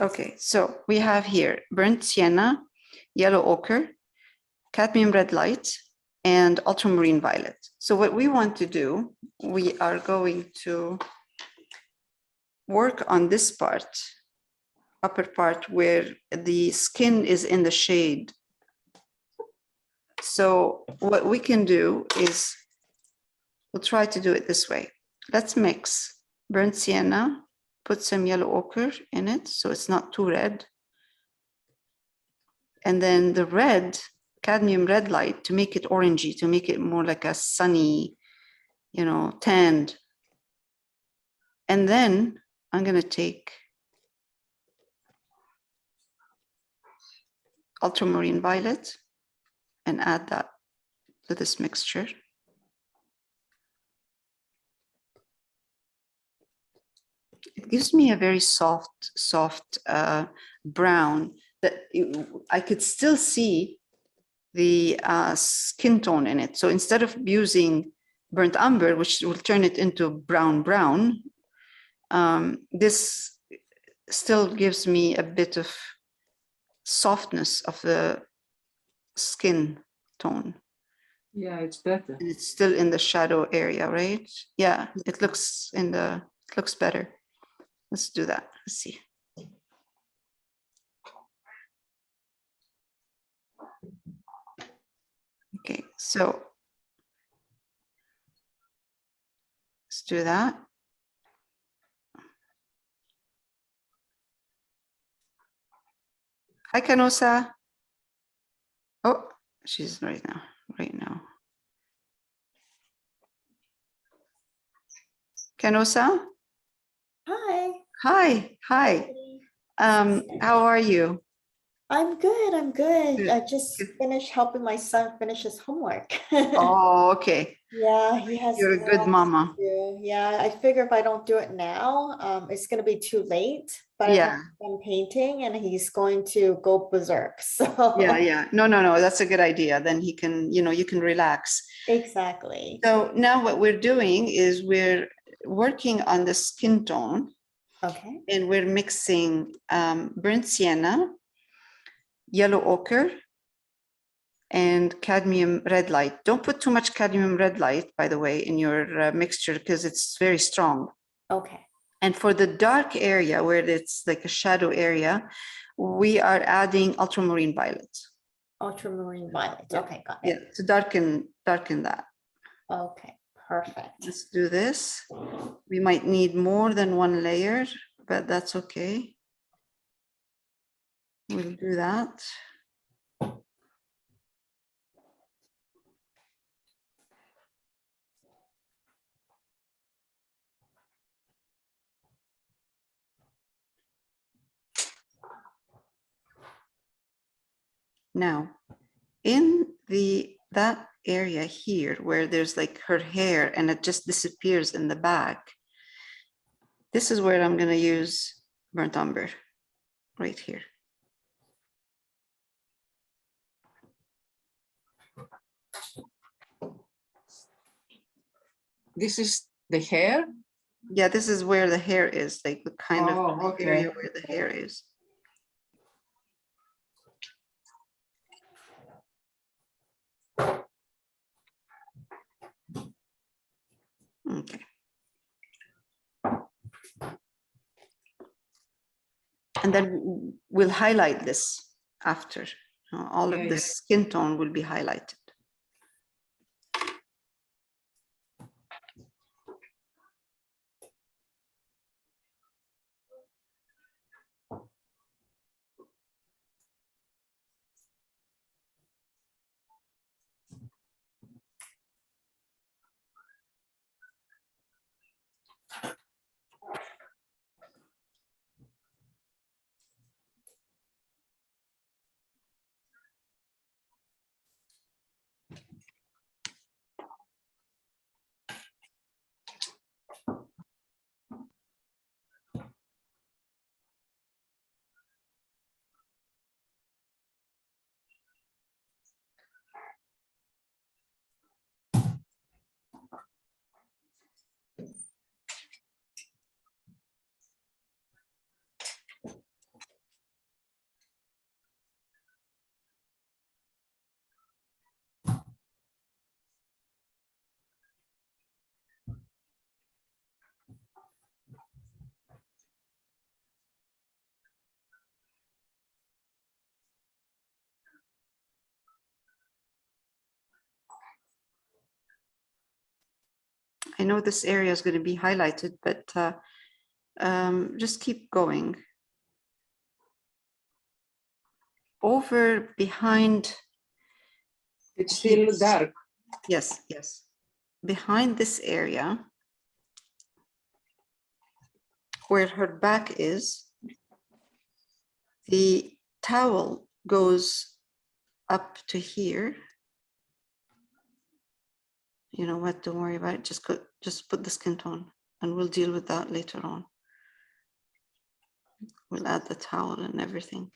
Okay, so we have here burnt sienna, yellow ochre, cadmium red light, and ultramarine violet. So what we want to do, we are going to work on this part, upper part where the skin is in the shade. So what we can do is, we'll try to do it this way. Let's mix burnt sienna, put some yellow ochre in it so it's not too red. And then the red, cadmium red light, to make it orangey, to make it more like a sunny, you know, tanned. And then I'm going to take ultramarine violet and add that to this mixture. It gives me a very soft brown that I could still see the skin tone in it. So instead of using burnt umber, which will turn it into brown, this still gives me a bit of softness of the skin tone. Yeah, it's better. And it's still in the shadow area, right? Yeah, it looks better. Let's do that. Let's see. Okay, so let's do that. Hi, Canosa. Oh, she's right now. Canosa? Hi. Hi. How are you? I'm good. Good, I just good. finished helping my son finish his homework. Oh, okay. Yeah, he has You're a good lots mama. to do. Yeah, I figure if I don't do it now, it's gonna be too late. But I Yeah. have him painting and he's going to go berserk. So Yeah. No. That's a good idea. Then he can, you can relax. exactly. So now what we're doing is we're working on the skin tone, Okay. and we're mixing burnt sienna, yellow ochre, and cadmium red light. Don't put too much cadmium red light, by the way, in your mixture because it's very strong. Okay. And for the dark area where it's like a shadow area, we are adding ultramarine violet. Ultramarine violet. Yeah. Okay, got Yeah, it. to darken that. Okay, perfect. Let's do this. We might need more than one layer, but that's okay. We'll do that. Now, in that area here where there's like her hair and it just disappears in the back, this is where I'm going to use burnt umber, right here. This is the hair? Yeah, this is where the hair is, like the kind of okay. area where the hair is. Okay. And then we'll highlight this after. All of the skin tone will be highlighted. I know this area is going to be highlighted, but just keep going. Over behind, It's still Yes. dark. yes, yes. Behind this area, where her back is, the towel goes up to here. You know what, don't worry about it. Just put the skin tone and we'll deal with that later on. We'll add the towel and everything.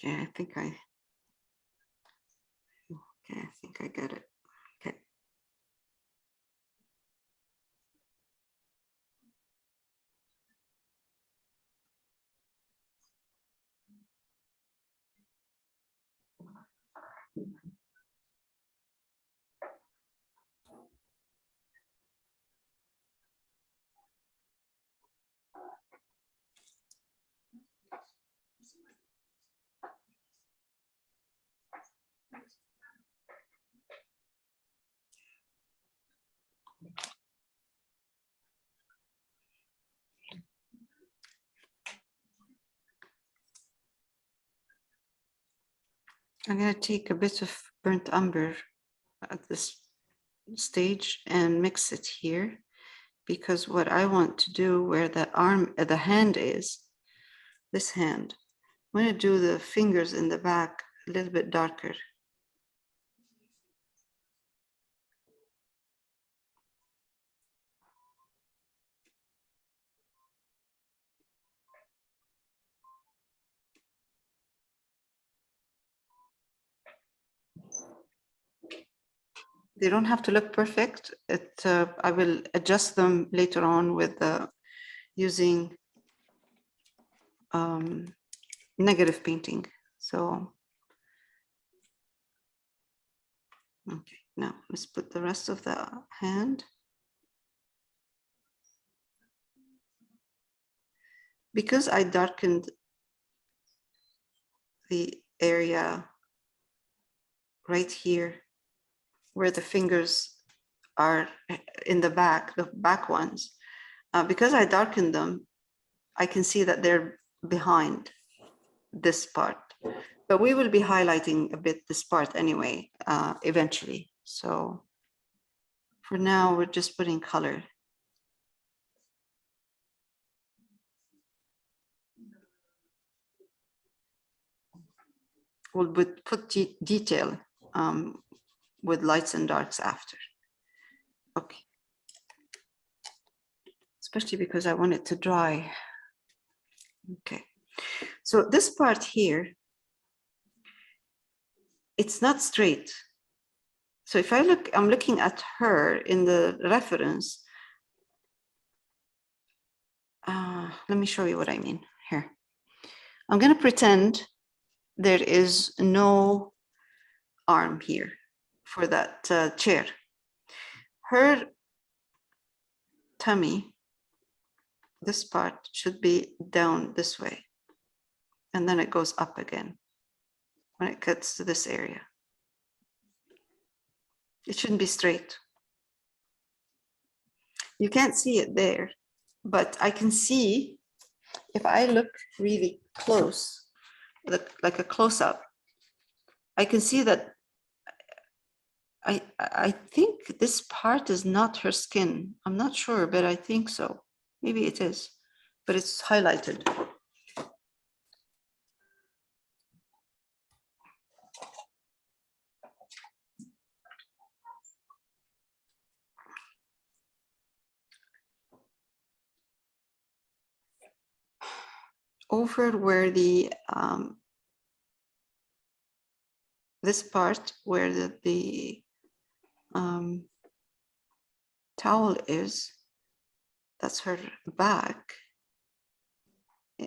Okay, I think I get it. Okay. I'm going to take a bit of burnt umber at this stage and mix it here, because what I want to do where the hand is, this hand, I'm going to do the fingers in the back a little bit darker. They don't have to look perfect. I will adjust them later on with using negative painting. So, okay, now let's put the rest of the hand. Because I darkened the area right here where the fingers are in the back ones, because I darkened them, I can see that they're behind this part, but we will be highlighting a bit this part anyway, eventually. So for now, we're just putting color. We'll put detail with lights and darks after. Okay. Especially because I want it to dry. Okay. So this part here, it's not straight. So if I'm looking at her in the reference. Let me show you what I mean here. I'm going to pretend there is no arm here for that chair. Her tummy, this part should be down this way. And then it goes up again when it gets to this area. It shouldn't be straight. You can't see it there, but I can see if I look really close, like a close-up, I can see that I think this part is not her skin. I'm not sure, but I think so. Maybe it is, but it's highlighted. over where the this part where the towel is, that's her back,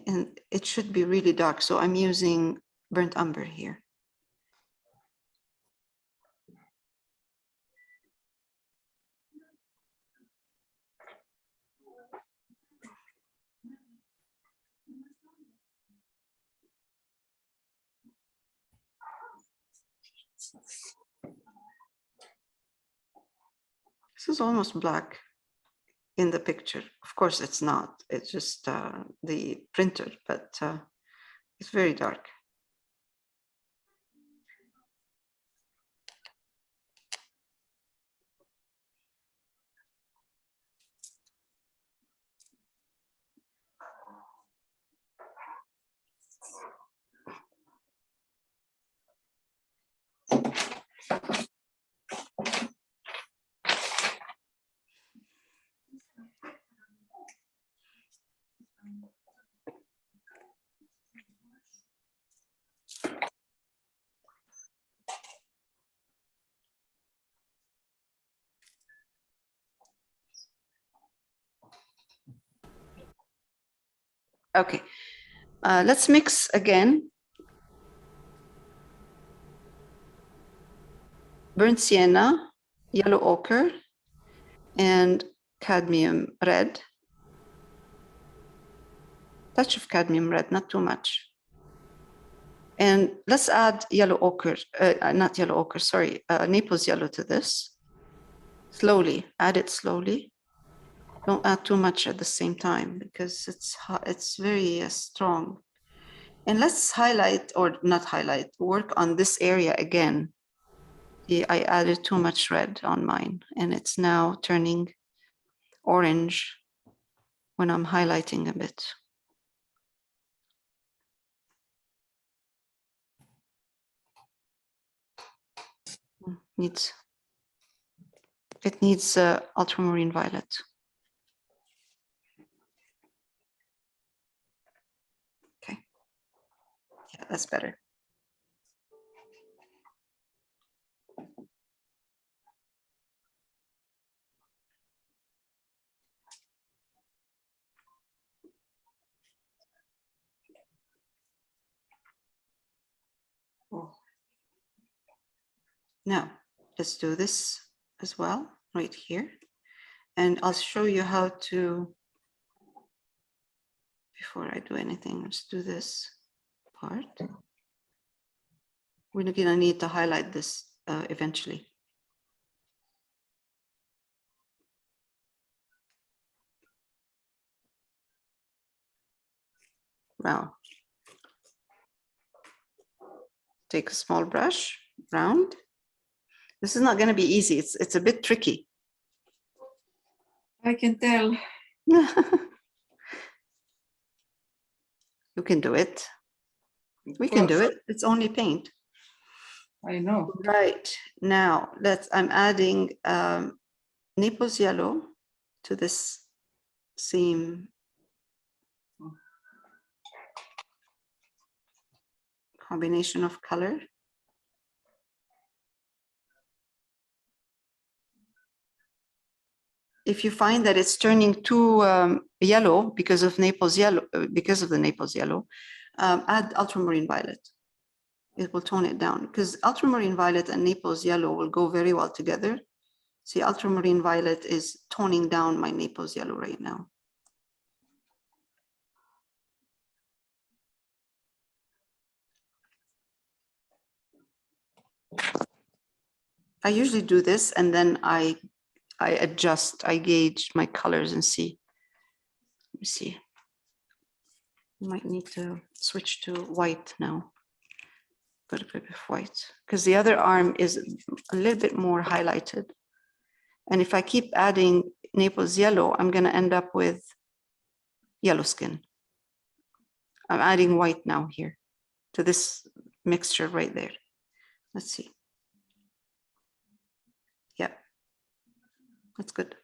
and it should be really dark. So I'm using burnt umber here. This is almost black in the picture. Of course, it's not. It's just the printer, but it's very dark. Okay, let's mix again. Burnt sienna, yellow ochre, and cadmium red. Touch of cadmium red, not too much. And let's add yellow ochre, not yellow ochre, sorry, Naples yellow to this. Slowly, add it slowly. Don't add too much at the same time because it's very strong. And let's highlight, or not highlight, work on this area again. Yeah, I added too much red on mine, and it's now turning orange when I'm highlighting a bit. It needs ultramarine violet. Okay, yeah, that's better. Oh. Now, let's do this as well, right here. And I'll show you how to, before I do anything, let's do this part. We're gonna need to highlight this eventually. Now, take a small brush, round. This is not gonna be easy, it's a bit tricky. I can tell. You can do it. Of We can do course, it. It's only paint. I know. Right now, I'm adding Naples yellow to this same combination of color. If you find that it's turning too yellow because of Naples yellow, because of the Naples yellow, add ultramarine violet. It will tone it down because ultramarine violet and Naples yellow will go very well together. See, ultramarine violet is toning down my Naples yellow right now. I usually do this and then I adjust, I gauge my colors and see. Let me see. You might need to switch to white now. Put a bit of white because the other arm is a little bit more highlighted. And if I keep adding Naples yellow, I'm going to end up with yellow skin. I'm adding white now here to this mixture right there. Let's see. Yeah, that's good.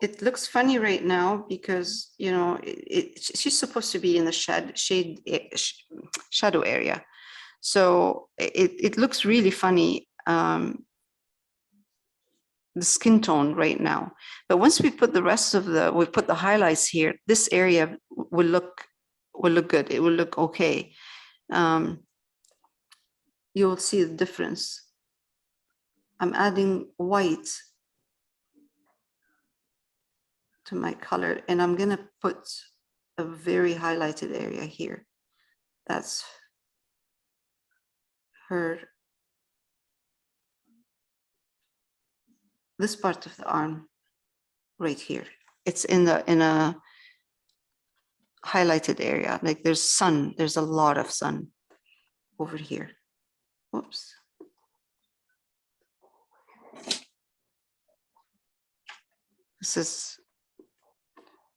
it looks funny right now because, you know, she's supposed to be in the shadow area. So it looks really funny, the skin tone right now. But once we put the rest of we put the highlights here, this area will look good. It will look okay. You'll see the difference. I'm adding white to my color, and I'm gonna put a very highlighted area here. That's her, this part of the arm right here. It's in a highlighted area, like there's sun, there's a lot of sun over here. Whoops. This is,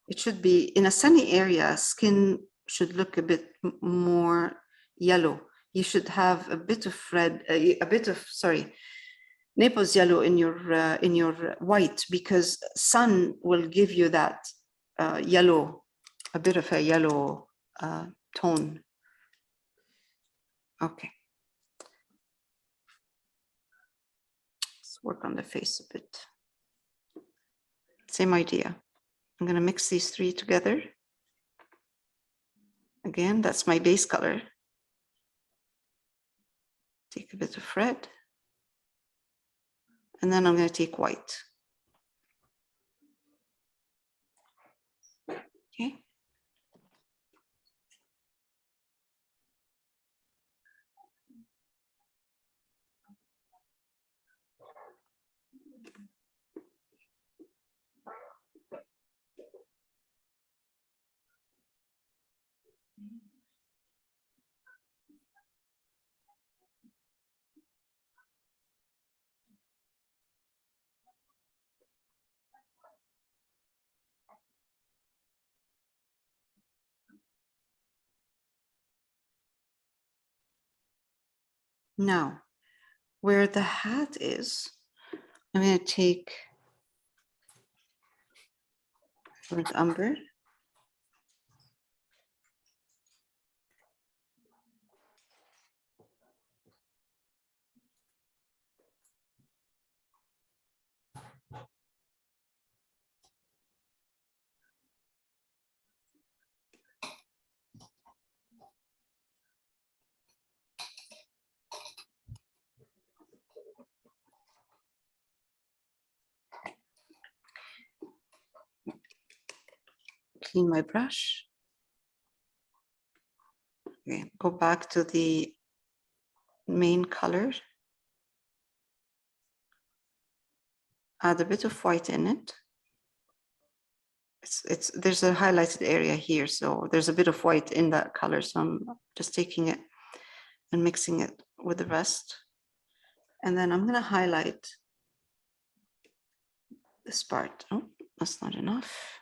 it should be in a sunny area, skin should look a bit more yellow. You should have a bit of red, sorry, Naples yellow in your white, because sun will give you that yellow, a bit of a yellow tone. Okay. Let's work on the face a bit. Same idea. I'm going to mix these three together. Again, that's my base color. Take a bit of red. And then I'm going to take white. Okay. Now, where the hat is, I'm going to take burnt umber. Clean my brush. Okay, go back to the main color. Add a bit of white in it. There's a highlighted area here, so there's a bit of white in that color. So I'm just taking it and mixing it with the rest. And then I'm going to highlight this part. Oh, that's not enough.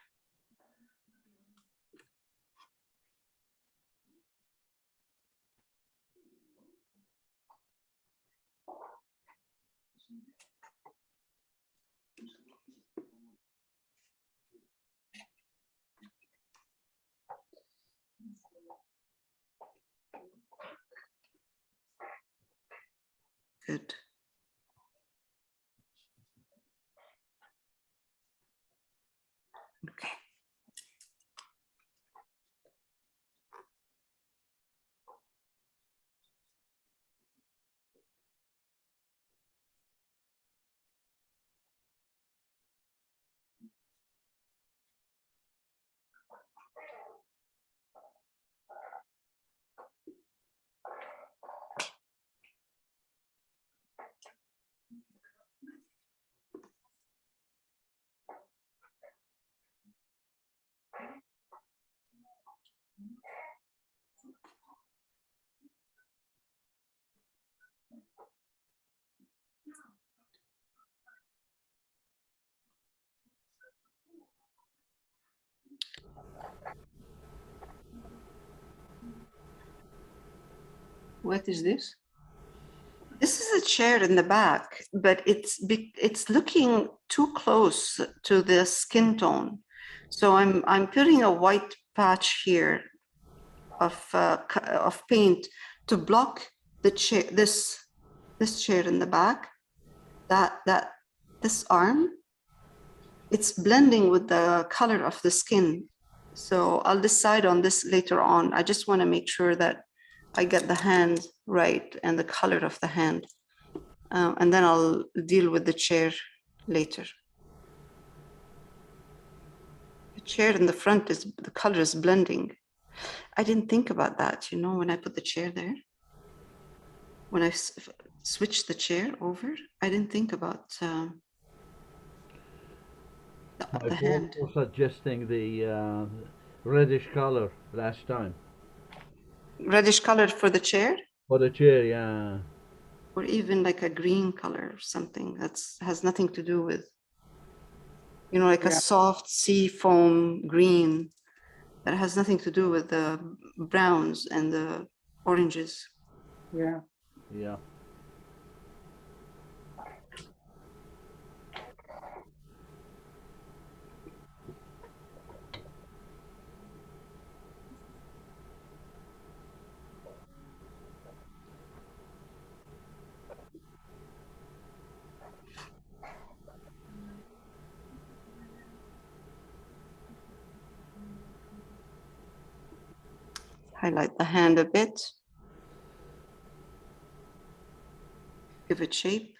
Good. Okay. What is this? This is is a chair in the back, but it's looking too close to the skin tone. So I'm putting a white patch here of paint to block the chair, this chair in the back, this arm. It's blending with the color of the skin. So I'll decide on this later on. I just want to make sure that I get the hand right and the color of the hand. And then I'll deal with the chair later. The chair in the front the color is blending. I didn't think about that, you know, when I put the chair there. When I switched the chair over, I didn't think about the hand. For suggesting the reddish color last time. Reddish color for the chair? For the chair, yeah. Or even like a green color or something has nothing to do with, you know, like a soft sea foam green that has nothing to do with the browns and the oranges. Yeah. Yeah. Highlight the hand a bit. Give it shape.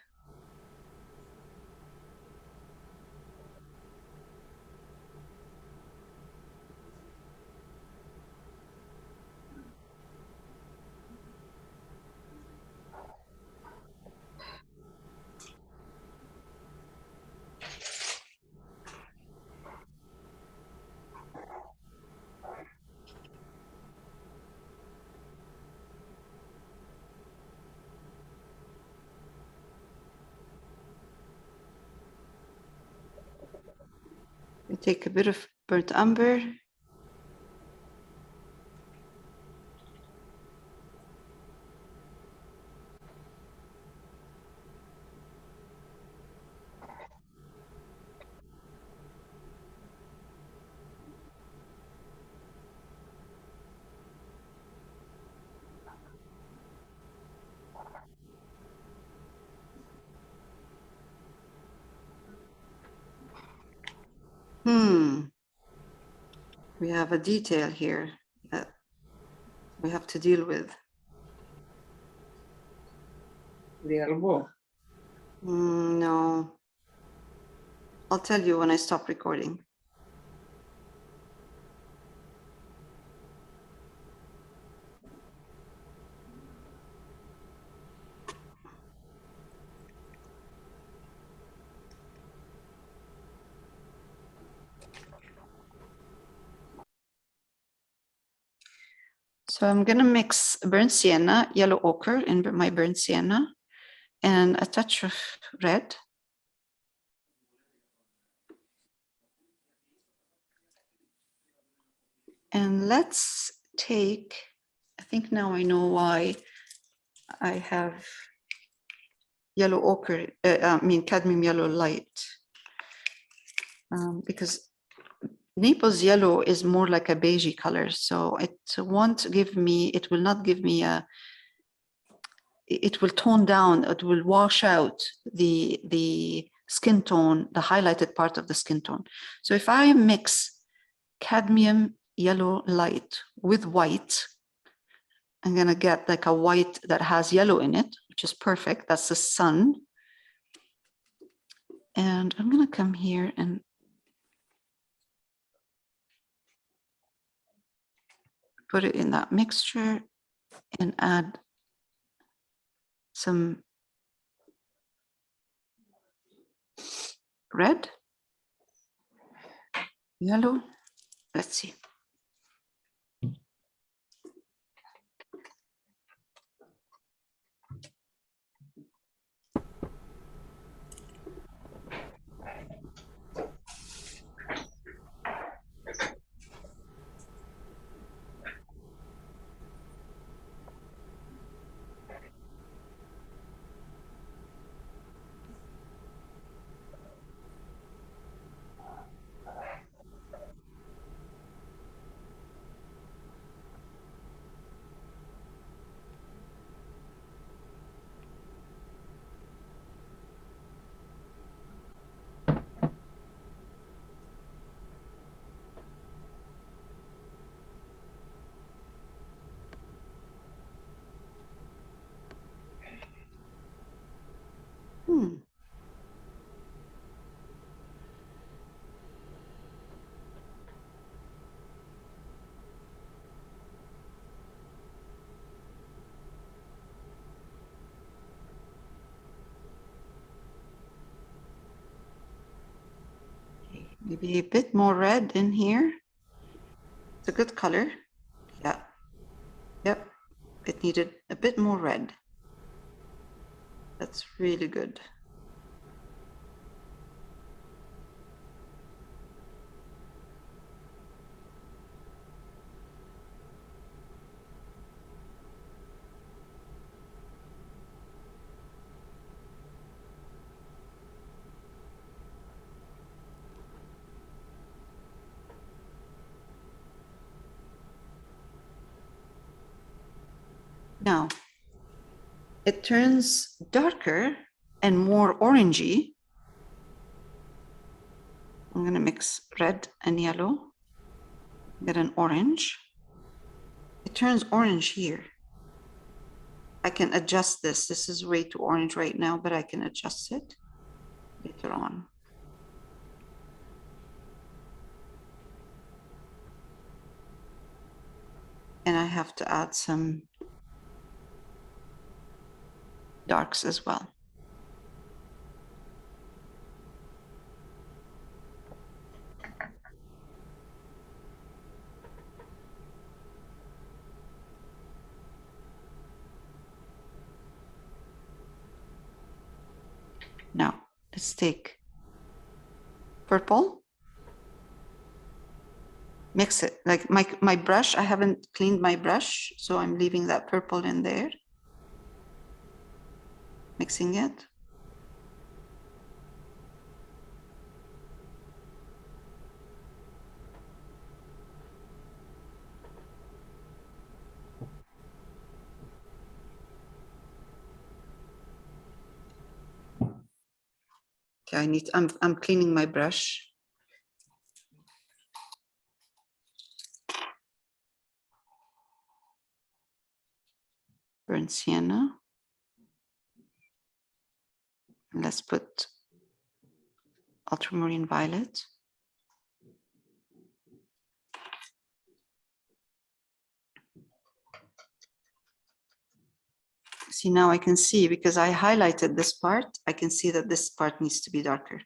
We take a bit of burnt umber. We have a detail here that we have to deal with. The elbow. No. I'll tell you when I stop recording. So I'm going to mix burnt sienna, yellow ochre in my burnt sienna, and a touch of red. And let's take, I think now I know why I have yellow ochre, cadmium yellow light. Because Naples yellow is more like a beigey color, so it won't give me, it will not give me a, it will tone down, it will wash out the skin tone, the highlighted part of the skin tone. So if I mix cadmium yellow light with white, I'm gonna get like a white that has yellow in it, which is perfect. That's the sun. And I'm gonna come here and put it in that mixture and add some red, yellow. Let's see. Maybe a bit more red in here. It's a good color. Yeah. Yep. It needed a bit more red. That's really good. Now, it turns darker and more orangey. I'm going to mix red and yellow, get an orange. It turns orange here. I can adjust this. This is way too orange right now, but I can adjust it later on. And I have to add some darks as well. Now, let's take purple, mix it. Like my brush, I haven't cleaned my brush, so I'm leaving that purple in there. Mixing it. Okay, I'm cleaning my brush. Burnt sienna. Let's put ultramarine violet. See, now I can see, because I highlighted this part, I can see that this part needs to be darker.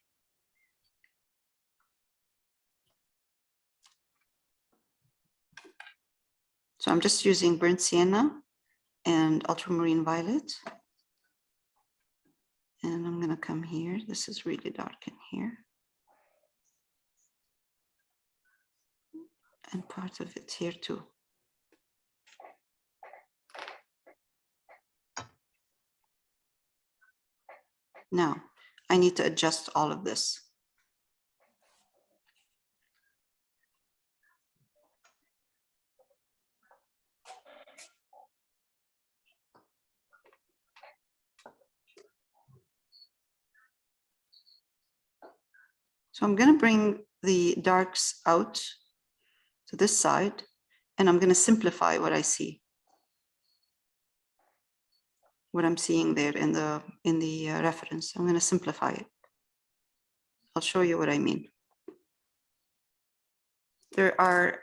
So I'm just using burnt sienna and ultramarine violet. And I'm gonna come here. This is really dark in here. And part of it here too. Now, I need to adjust all of this. So I'm going to bring the darks out to this side, and I'm going to simplify what I see. What I'm seeing there in the reference. I'm going to simplify it. I'll show you what I mean. There are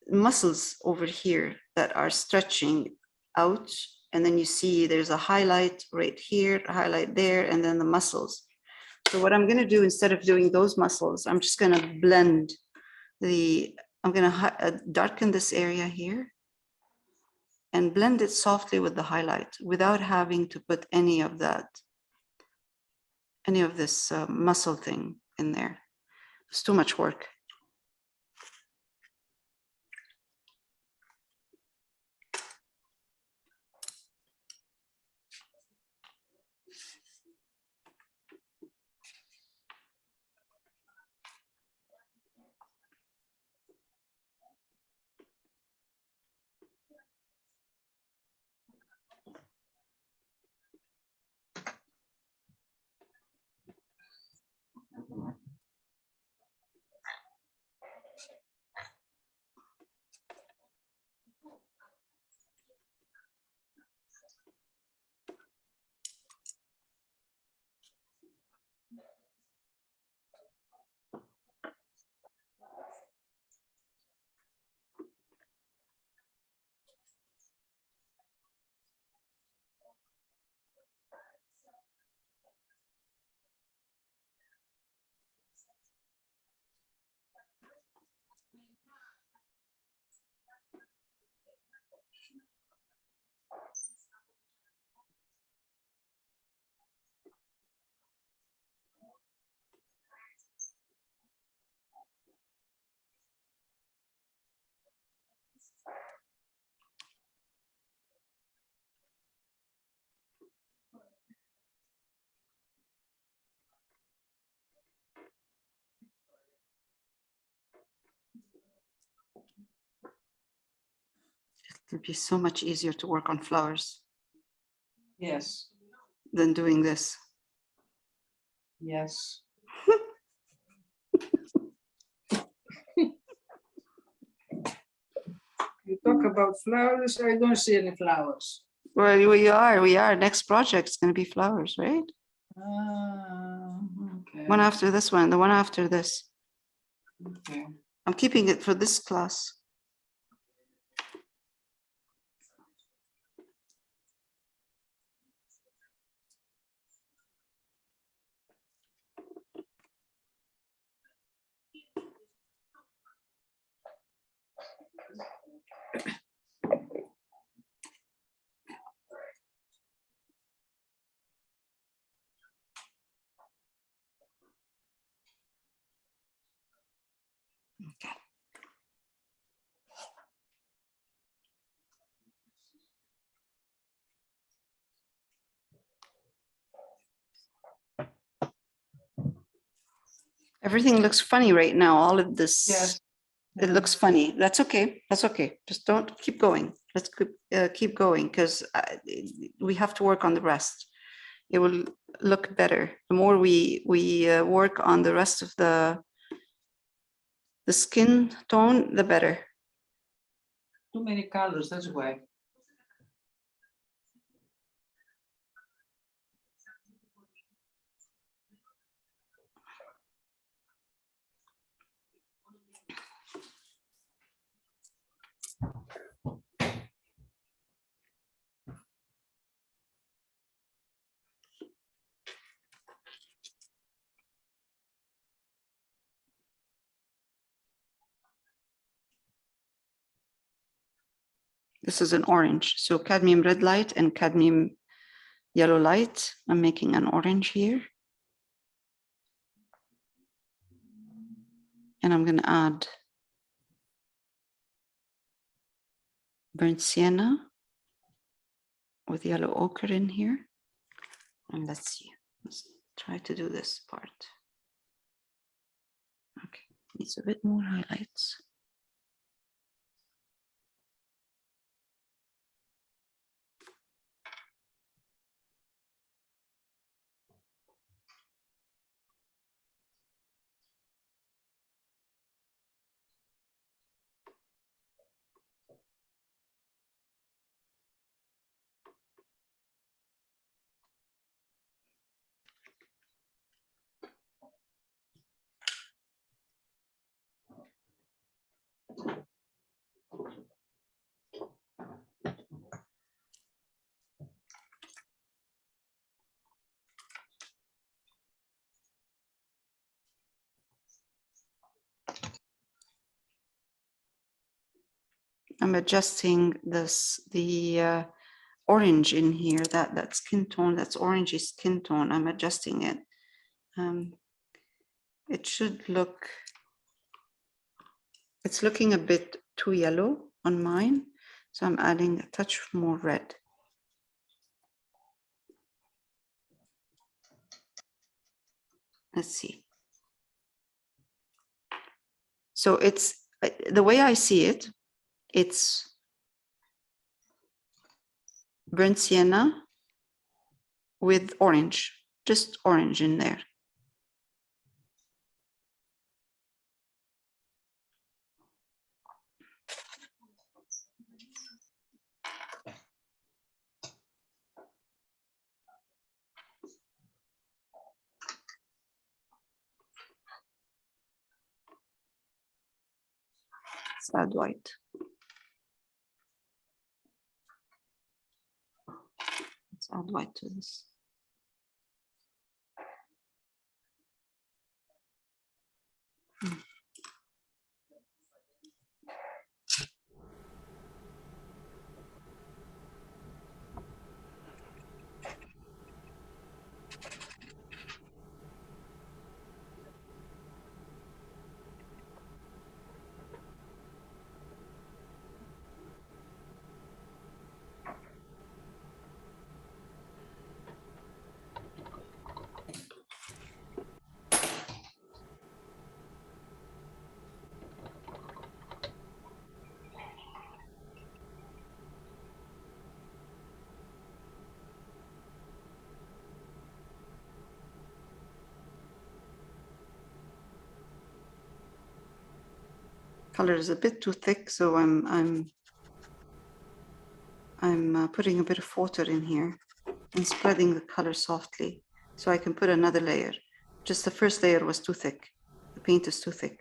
muscles over here that are stretching out, and then you see there's a highlight right here, a highlight there, and then the muscles. So what I'm going to do, instead of doing those muscles, I'm just going to blend I'm going to darken this area here and blend it softly with the highlight without having to put any of this muscle thing in there. It's too much work. It'd be so much easier to work on flowers Yes, than doing this. yes. You talk about flowers, I don't see any flowers. Well, we are. Next project's gonna be flowers, right? Okay. One after this one, the one after this. Okay. I'm keeping it for this class. Okay. Everything looks funny right now. All of this, Yes. it looks funny. That's okay. That's okay. Just don't keep going. Let's keep going because we have to work on the rest. It will look better. The more we work on the rest of the skin tone, the better. Too many colors, that's why. This is an orange. So cadmium red light and cadmium yellow light. I'm making an orange here. And I'm going to add burnt sienna with yellow ochre in here. And let's see. Let's try to do this part. Okay, needs a bit more highlights. I'm adjusting the orange in here, that skin tone, that's orangey skin tone. I'm adjusting it. It should look, it's looking a bit too yellow on mine. So I'm adding a touch more red. Let's see. So it's, the way I see it, it's burnt sienna with orange, just orange in there. Let's add white. Let's add white to this. color is a bit too thick, so I'm putting a bit of water in here and spreading the color softly so I can put another layer. Just the first layer was too thick. The paint is too thick.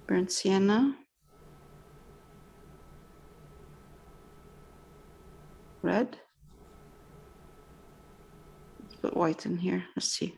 Burnt sienna. Red. Let's put white in here. Let's see.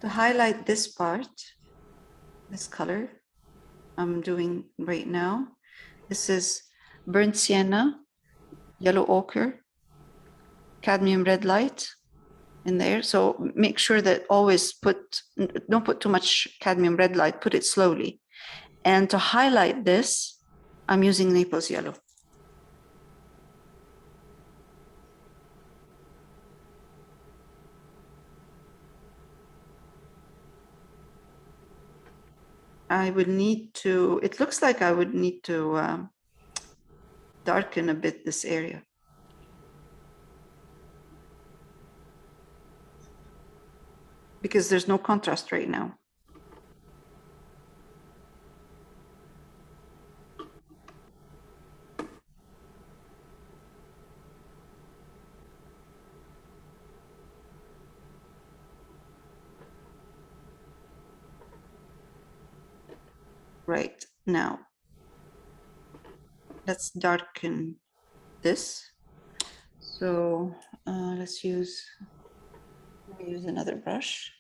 To highlight this part, this color I'm doing right now, this is burnt sienna, yellow ochre, cadmium red light in there. So make sure that always don't put too much cadmium red light, put it slowly. And to highlight this, I'm using Naples yellow. I would need to, it looks like I would need to darken a bit this area. Because there's no contrast right now. Right now, let's darken this. So let's use another brush.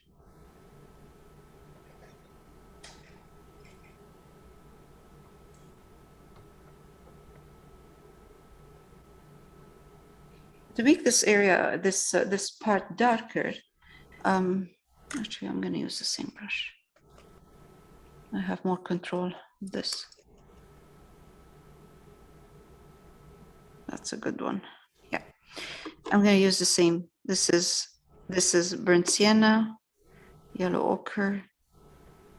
To make this area, this part darker, actually I'm going to use the same brush. I have more control of this. That's a good one. Yeah, I'm going to use the same. This is burnt sienna, yellow ochre,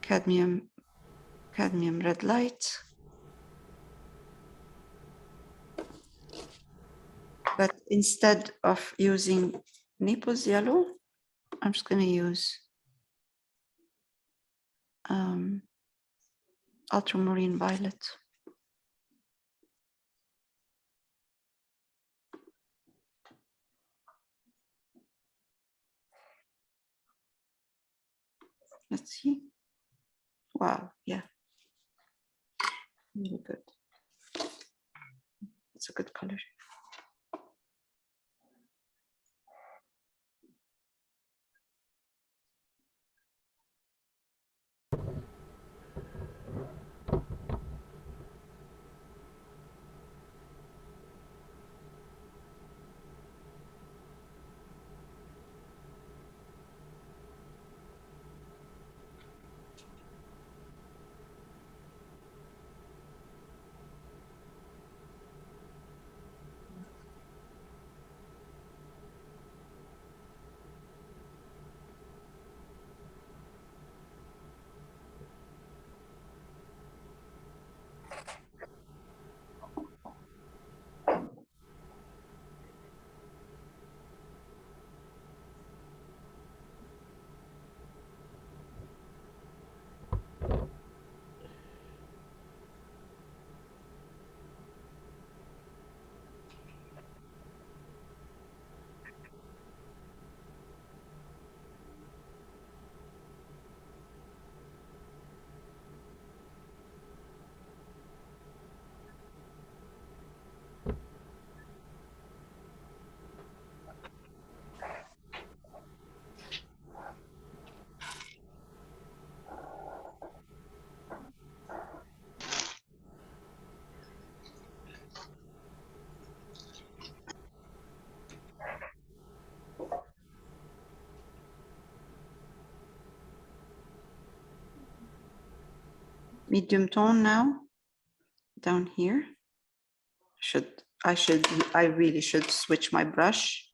cadmium red light. But instead of using Naples yellow, I'm just going to use ultramarine violet. Let's see. Wow, yeah. Really good. It's a good color. medium tone now, down here. I really should switch my brush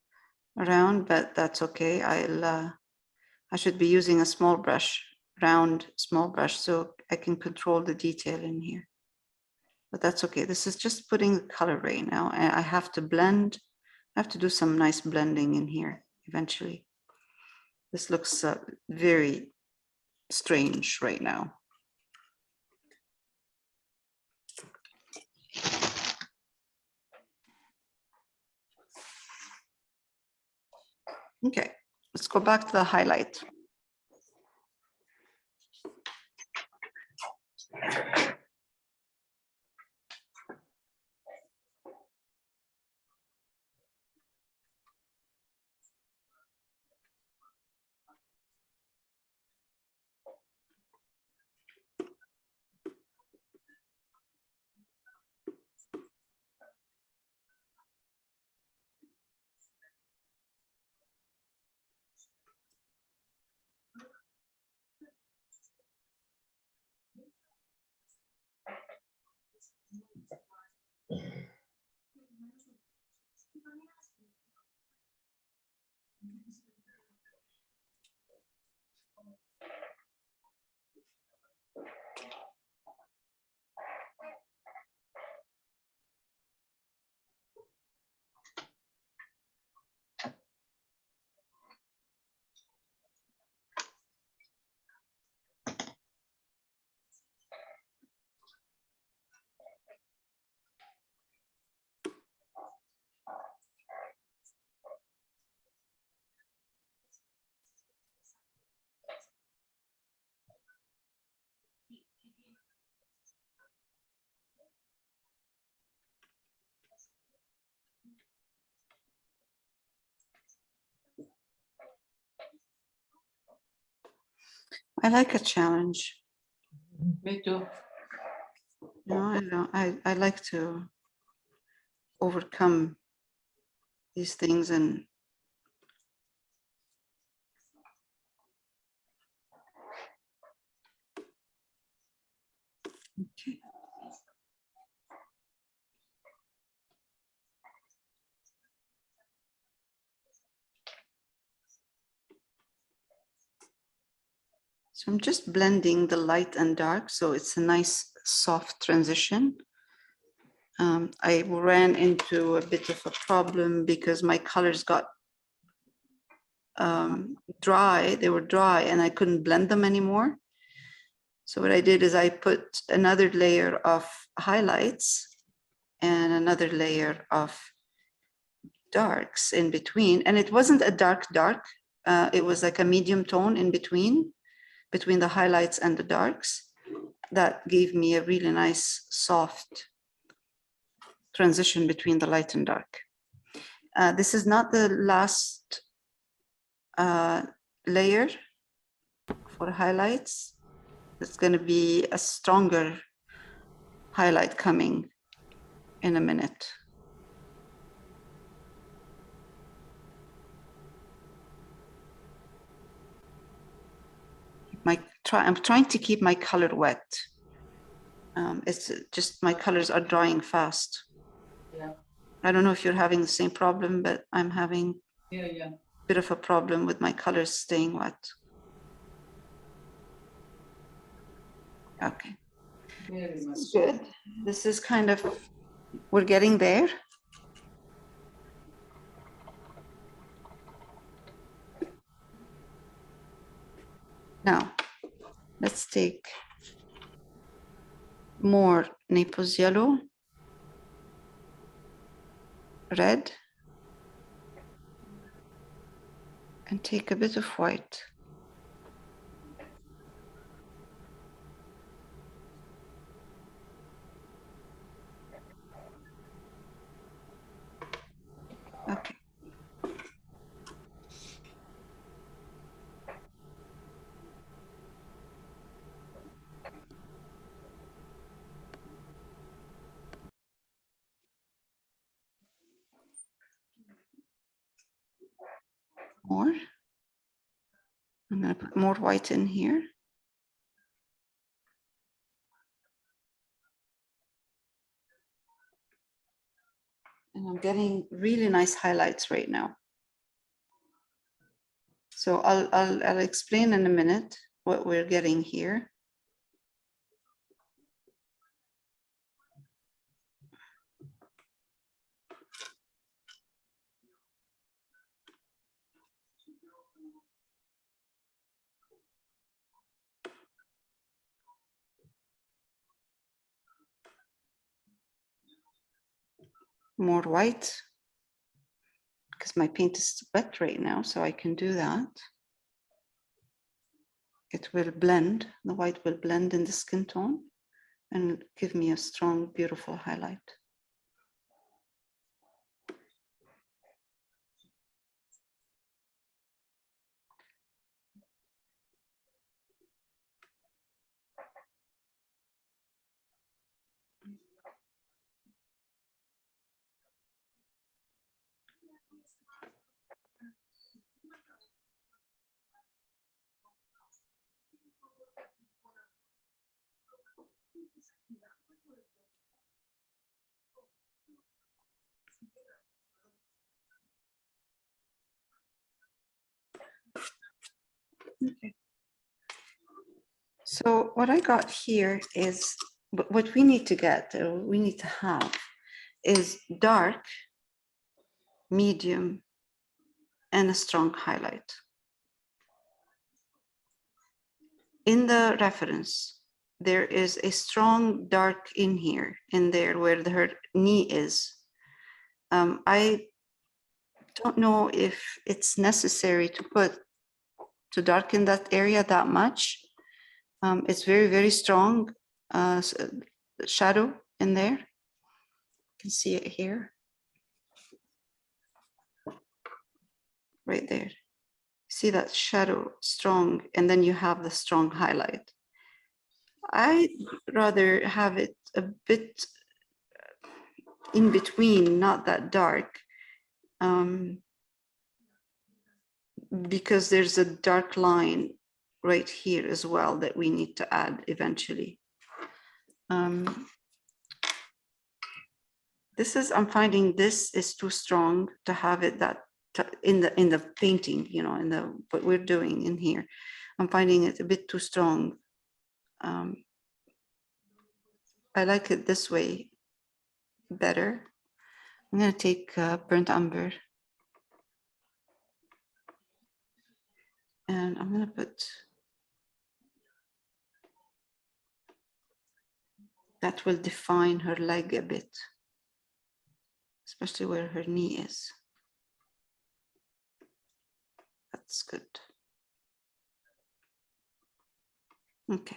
around, but that's okay. I should be using a small brush, round small brush, so I can control the detail in here. But that's okay. This is just putting the color right now, and I have to blend. I have to do some nice blending in here eventually. This looks very strange right now. Okay, let's go back to the highlight. I like a challenge. Me too. No, I like to overcome these things and okay. So I'm just blending the light and dark, so it's a nice soft transition. I ran into a bit of a problem because my colors got dry. They were dry and I couldn't blend them anymore. So what I did is I put another layer of highlights and another layer of darks in between. And it wasn't a dark. It was like a medium tone in between the highlights and the darks. That gave me a really nice soft transition between the light and dark. This is not the last layer for highlights. It's going to be a stronger highlight coming in a minute. I'm trying to keep my color wet. It's just my colors are drying fast. Yeah. I don't know if you're having the same problem, but I'm having Yeah. a bit of a problem with my colors staying wet. Okay. Very much. Good. This is kind of, we're getting there. Now, let's take more Naples yellow, red, and take a bit of white. Okay. More. I'm going to put more white in here. And I'm getting really nice highlights right now. So I'll explain in a minute what we're getting here. More white, because my paint is wet right now, so I can do that. It will blend, the white will blend in the skin tone and give me a strong, beautiful highlight. Okay. So what I got here is what we need to get, or we need to have, is dark, medium, and a strong highlight. In the reference, there is a strong dark in here, in there where her knee is. I don't know if it's necessary to darken that area that much. It's very, very strong shadow in there. You can see it here. Right there. See that shadow strong, and then you have the strong highlight. I'd rather have it a bit in between, not that dark, because there's a dark line right here as well that we need to add eventually. I'm finding this is too strong to have it that in the painting, you know, in the what we're doing in here. I'm finding it a bit too strong. I like it this way better. I'm going to take burnt umber, and I'm going to put that will define her leg a bit, especially where her knee is. That's good. Okay.